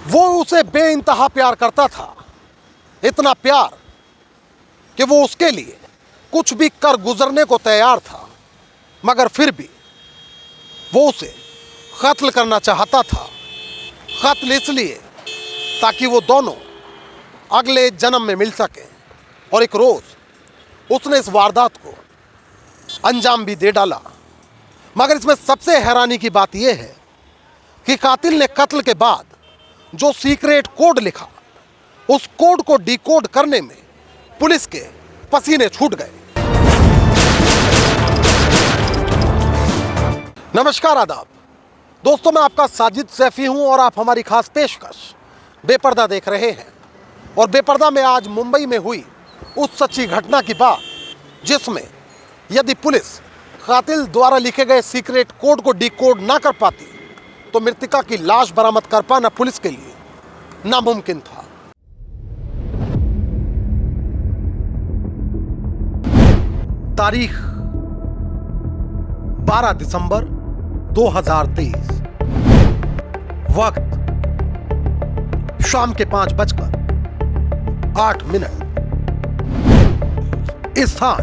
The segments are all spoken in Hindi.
वो उसे बेइंतहा प्यार करता था, इतना प्यार कि वो उसके लिए कुछ भी कर गुजरने को तैयार था, मगर फिर भी वो उसे कत्ल करना चाहता था। कत्ल इसलिए ताकि वो दोनों अगले जन्म में मिल सकें। और एक रोज उसने इस वारदात को अंजाम भी दे डाला। मगर इसमें सबसे हैरानी की बात यह है कि कातिल ने कत्ल के बाद जो सीक्रेट कोड लिखा, उस कोड को डिकोड करने में पुलिस के पसीने छूट गए। नमस्कार, आदाब दोस्तों, मैं आपका साजिद सैफी हूं और आप हमारी खास पेशकश बेपर्दा देख रहे हैं। और बेपर्दा में आज मुंबई में हुई उस सच्ची घटना की बात, जिसमें यदि पुलिस कातिल द्वारा लिखे गए सीक्रेट कोड को डिकोड ना कर पाती तो मृतका की लाश बरामद कर पाना पुलिस के लिए नामुमकिन था। तारीख 12 दिसंबर 2023, वक्त शाम के 5:08। स्थान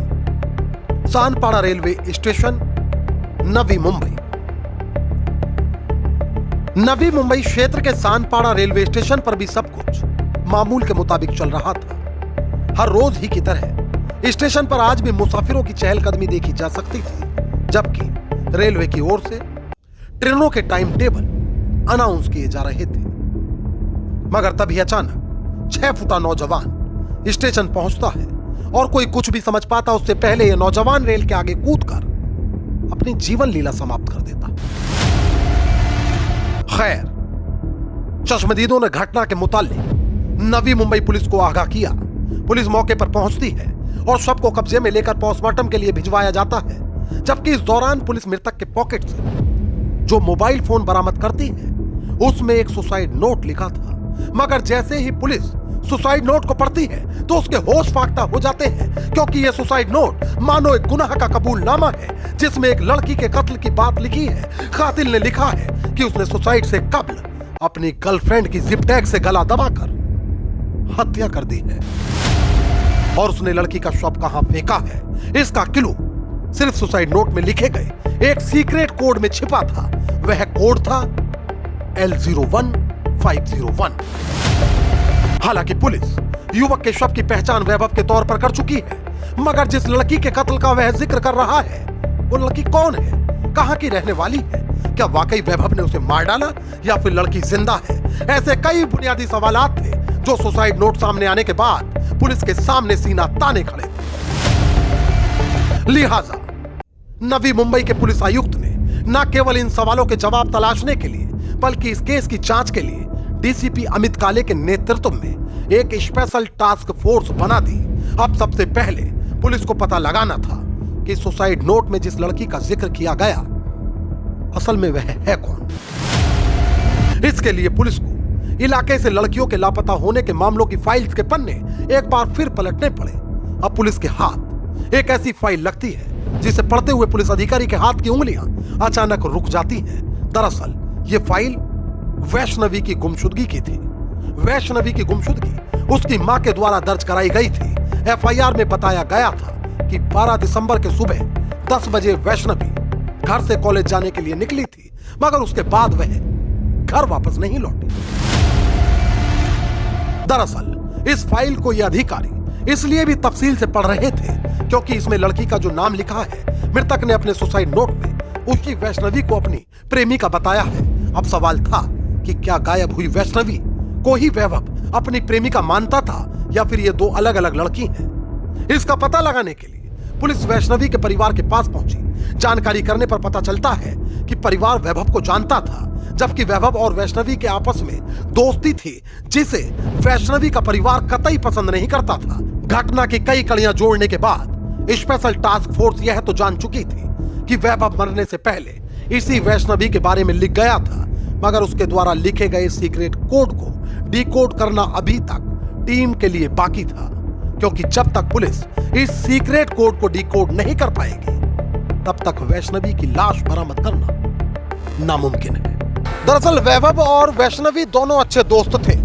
सानपाड़ा रेलवे स्टेशन, नवी मुंबई। नवी मुंबई क्षेत्र के सानपाड़ा रेलवे स्टेशन पर भी सब कुछ मामूल के मुताबिक चल रहा था। हर रोज ही की तरह स्टेशन पर आज भी मुसाफिरों की चहलकदमी देखी जा सकती थी, जबकि रेलवे की ओर से ट्रेनों के टाइम टेबल अनाउंस किए जा रहे थे। मगर तभी अचानक 6 फुटा नौजवान स्टेशन पहुंचता है और कोई कुछ भी समझ पाता उससे पहले यह नौजवान रेल के आगे कूदकर अपनी जीवन लीला समाप्त कर देता। खैर, चश्मदीदों ने घटना के मुताल्लिक नवी मुंबई पुलिस को आगाह किया। पुलिस मौके पर पहुंचती है और शव को कब्जे में लेकर पोस्टमार्टम के लिए भिजवाया जाता है। जबकि इस दौरान पुलिस मृतक के पॉकेट से जो मोबाइल फोन बरामद करती है, उसमें एक सुसाइड नोट लिखा था। मगर जैसे ही पुलिस सुसाइड नोट को पढ़ती है तो उसके होश फाख्ता हो जाते हैं, क्योंकि यह सुसाइड नोट मानो एक गुनाह का कबूलनामा है, जिसमें एक लड़की के कत्ल की बात लिखी है। कातिल ने लिखा है कि उसने सुसाइड से कब्ल अपनी गर्लफ्रेंड की जिप टैग से गला दबाकर हत्या कर दी है। और उसने लड़की का शव कहां फेंका है, इसका क्लू सिर्फ सुसाइड नोट में लिखे गए एक सीक्रेट कोड में छिपा था। वह कोड था L01501। हालांकि पुलिस युवक के शव की पहचान वैभव के तौर पर कर चुकी है, मगर जिस लड़की के कत्ल का वह जिक्र कर रहा है, वो लड़की कौन है, कहां की रहने वाली है, क्या वाकई वैभव ने उसे मार डाला या फिर लड़की जिंदा है? ऐसे कई बुनियादी सवालात थे जो सुसाइड नोट सामने आने के बाद पुलिस के सामने सीना ताने खड़े थे। लिहाजा नवी मुंबई के पुलिस आयुक्त ने न केवल इन सवालों के जवाब तलाशने के लिए, बल्कि इस केस की जांच के लिए डीसीपी अमित काले के नेतृत्व में एक स्पेशल टास्क फोर्स बना दी। अब सबसे पहले पुलिस को पता लगाना था कि सुसाइड नोट में जिस लड़की का जिक्र किया गया, असल में वह है कौन। इसके लिए पुलिस को इलाके से लड़कियों के लापता होने के मामलों की फाइल्स के पन्ने एक बार फिर पलटने पड़े। अब पुलिस के हाथ एक ऐसी फाइल लगती है जिसे पढ़ते हुए पुलिस अधिकारी के हाथ की उंगलियां अचानक रुक जाती हैं। दरअसल यह फाइल वैष्णवी की गुमशुदगी की थी। वैष्णवी की गुमशुदगी उसकी मां के द्वारा दर्ज कराई गई थी। एफआईआर में बताया गया था कि 12 दिसंबर के सुबह 10 बजे वैष्णवी घर से कॉलेज जाने के लिए निकली थी, मगर उसके बाद वह घर वापस नहीं लौटी। दरअसल इस फाइल को यह अधिकारी इसलिए भी तफसील से पढ़ रहे थे क्योंकि इसमें लड़की का जो नाम लिखा है, मृतक ने अपने सुसाइड नोट में उसी वैष्णवी को अपनी प्रेमिका बताया है। अब सवाल था कि क्या गायब हुई वैष्णवी को ही वैभव अपनी प्रेमिका मानता था या फिर ये दो अलग अलग लड़की हैं? इसका पता लगाने के लिए पुलिस वैष्णवी के परिवार के पास पहुंची। जानकारी करने पर पता चलता है कि परिवार वैभव को जानता था, जबकि वैभव और वैष्णवी के आपस में दोस्ती थी, जिसे वैष्णवी का परिवार कतई पसंद नहीं करता था। घटना की कई कड़ियां जोड़ने के बाद स्पेशल टास्क फोर्स यह तो जान चुकी थी कि वैभव मरने से पहले इसी वैष्णवी के बारे में लिख गया था, मगर उसके द्वारा लिखे गए सीक्रेट कोड को डिकोड करना अभी तक टीम के लिए बाकी था, क्योंकि जब तक पुलिस इस सीक्रेट कोड को डिकोड नहीं कर पाएगी, तब तक वैष्णवी की लाश बरामद करना नामुमकिन है। दरअसल वैभव और वैष्णवी दोनों अच्छे दोस्त थे।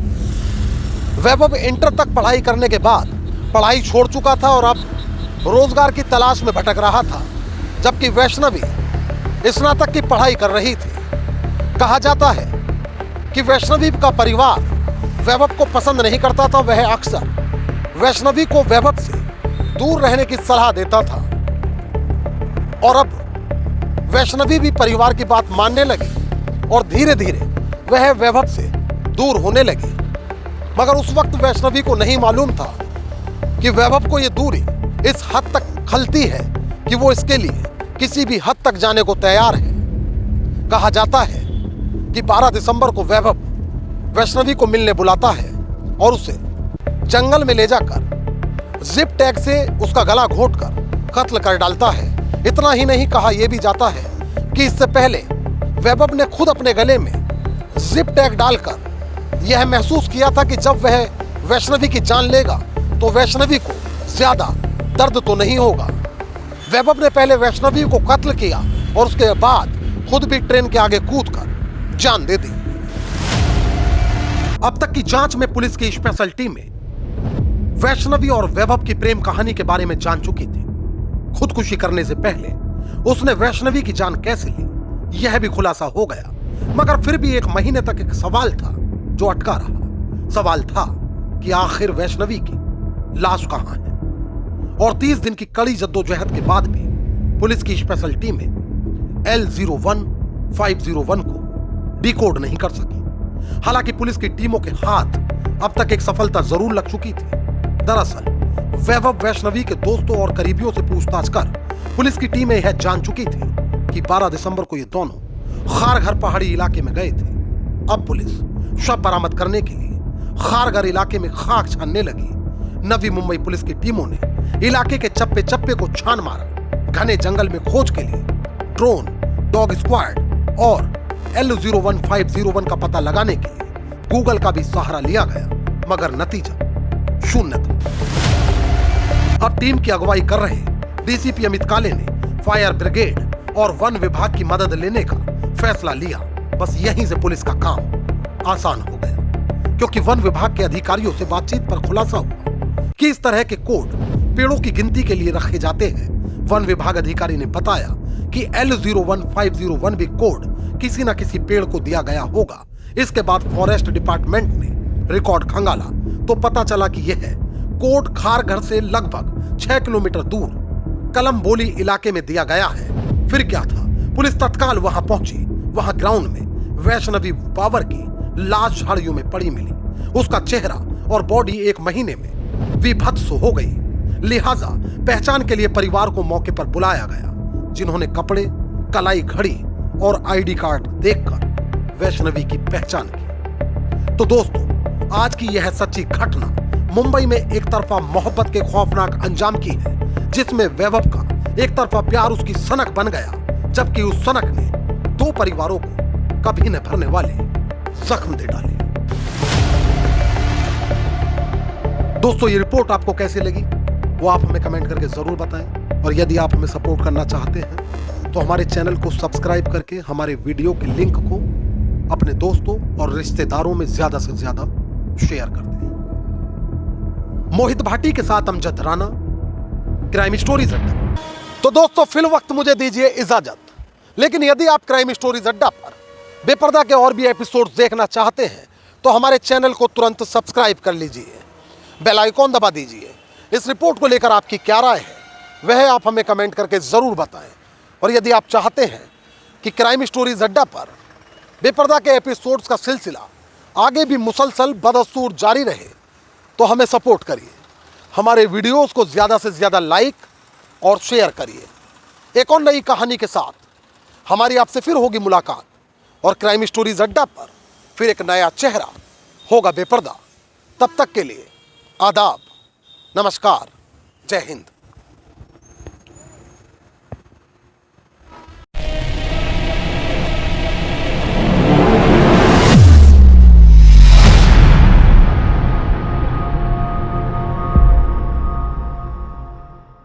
वैभव इंटर तक पढ़ाई करने के बाद पढ़ाई छोड़ चुका था और अब रोजगार की तलाश में भटक रहा था, जबकि वैष्णवी स्नातक की पढ़ाई कर रही थी। कहा जाता है कि वैष्णवी का परिवार वैभव को पसंद नहीं करता था। वह अक्सर वैष्णवी को वैभव से दूर रहने की सलाह देता था और अब वैष्णवी भी परिवार की बात मानने लगी और धीरे धीरे वह वैभव से दूर होने लगी। मगर उस वक्त वैष्णवी को नहीं मालूम था कि वैभव को यह दूरी इस हद तक खलती है कि वो इसके लिए किसी भी हद तक जाने को तैयार है। कहा जाता है कि 12 दिसंबर को वैभव वैष्णवी को मिलने बुलाता है और उसे जंगल में ले जाकर जिप टैग से उसका गला घोंटकर कत्ल कर डालता है। इतना ही नहीं, कहा यह भी जाता है कि इससे पहले वैभव ने खुद अपने गले में जिप टैग डालकर यह महसूस किया था कि जब वह वैष्णवी की जान लेगा तो वैष्णवी को ज्यादा दर्द तो नहीं होगा। वैभव ने पहले वैष्णवी को कत्ल किया और उसके बाद खुद भी ट्रेन के आगे कूदकर जान दे दी। अब तक की जांच में पुलिस की स्पेशल टीमें वैष्णवी और वैभव की प्रेम कहानी के बारे में जान चुकी थी। खुदकुशी करने से पहले उसने वैष्णवी की जान कैसे ली, यह भी खुलासा हो गया। मगर फिर भी 1 महीने तक एक सवाल था जो अटका रहा। सवाल था कि आखिर वैष्णवी की लाश कहां है। और 30 दिन की कड़ी जद्दोजहद के बाद भी पुलिस की स्पेशल टीमें L01501 को डिकोड नहीं कर सकी। हालांकि पुलिस की टीमों के हाथ अब तक एक सफलता जरूर लग चुकी थी। दरअसल वैभव वैष्णवी के दोस्तों और करीबियों से पूछताछ कर पुलिस की टीमें यह जान चुकी थी कि 12 दिसंबर को ये दोनों खारघर पहाड़ी इलाके में गए थे। अब पुलिस शव बरामद करने के लिए खारघर इलाके में खाक छानने लगी। नवी मुंबई पुलिस की टीमों ने इलाके के चप्पे चप्पे को छान मारा। घने जंगल में खोज के लिए ड्रोन, डॉग स्क्वाड और L01501 का पता लगाने के लिए गूगल का भी सहारा लिया गया, मगर नतीजा शून्य था। अब टीम की अगुवाई कर रहे डीसीपी अमित काले ने फायर ब्रिगेड और वन विभाग की मदद लेने का फैसला लिया। बस यहीं से पुलिस का काम आसान हो गया, क्योंकि वन विभाग के अधिकारियों से बातचीत पर खुलासा हुआ कि इस तरह के कोड पेड़ों की गिनती के लिए रखे जाते हैं। वन विभाग अधिकारी ने बताया कि L01501 भी कोड किसी न किसी पेड़ को दिया गया होगा। इसके बाद फॉरेस्ट डिपार्टमेंट ने रिकॉर्ड खंगाला तो पता चला कि यह कोड खारघर से लगभग 6 किलोमीटर दूर कलमबोली इलाके में दिया गया है। फिर क्या था, पुलिस तत्काल वहां पहुंची। वहां ग्राउंड में वैष्णवी बाबर की लाश झाड़ियों में पड़ी मिली। उसका चेहरा और बॉडी 1 महीने में विभत्स हो गई। लिहाजा पहचान के लिए परिवार को मौके पर बुलाया गया, जिन्होंने कपड़े, कलाई घड़ी और आईडी कार्ड देखकर वैष्णवी की पहचान की। तो दोस्तों, आज की यह सच्ची घटना मुंबई में एक तरफा मोहब्बत के खौफनाक अंजाम की है, जिसमें वैभव का एक तरफा प्यार उसकी सनक बन गया, जबकि उस सनक ने 2 परिवारों को कभी न भरने वाले जख्म दे डाले। दोस्तों, ये रिपोर्ट आपको कैसी लगी वो आप हमें कमेंट करके जरूर बताएं। और यदि आप हमें सपोर्ट करना चाहते हैं तो हमारे चैनल को सब्सक्राइब करके हमारे वीडियो के लिंक को अपने दोस्तों और रिश्तेदारों में ज्यादा से ज्यादा शेयर कर दें। मोहित भाटी के साथ अमजद राना, क्राइम स्टोरीज अड्डा। तो दोस्तों, फिल वक्त मुझे दीजिए इजाजत। लेकिन यदि आप क्राइम स्टोरीज अड्डा पर बेपर्दा के और भी एपिसोड्स देखना चाहते हैं तो हमारे चैनल को तुरंत सब्सक्राइब कर लीजिए, बेल आइकॉन दबा दीजिए। इस रिपोर्ट को लेकर आपकी क्या राय है वह आप हमें कमेंट करके जरूर बताएं। और यदि आप चाहते हैं कि क्राइम स्टोरीज अड्डा पर बेपर्दा के एपिसोड्स का सिलसिला आगे भी मुसलसल बदस्तूर जारी रहे तो हमें सपोर्ट करिए। हमारे वीडियोस को ज़्यादा से ज़्यादा लाइक और शेयर करिए। एक और नई कहानी के साथ हमारी आपसे फिर होगी मुलाकात और क्राइम स्टोरीज अड्डा पर फिर एक नया चेहरा होगा बेपर्दा। तब तक के लिए आदाब, नमस्कार, जय हिंद।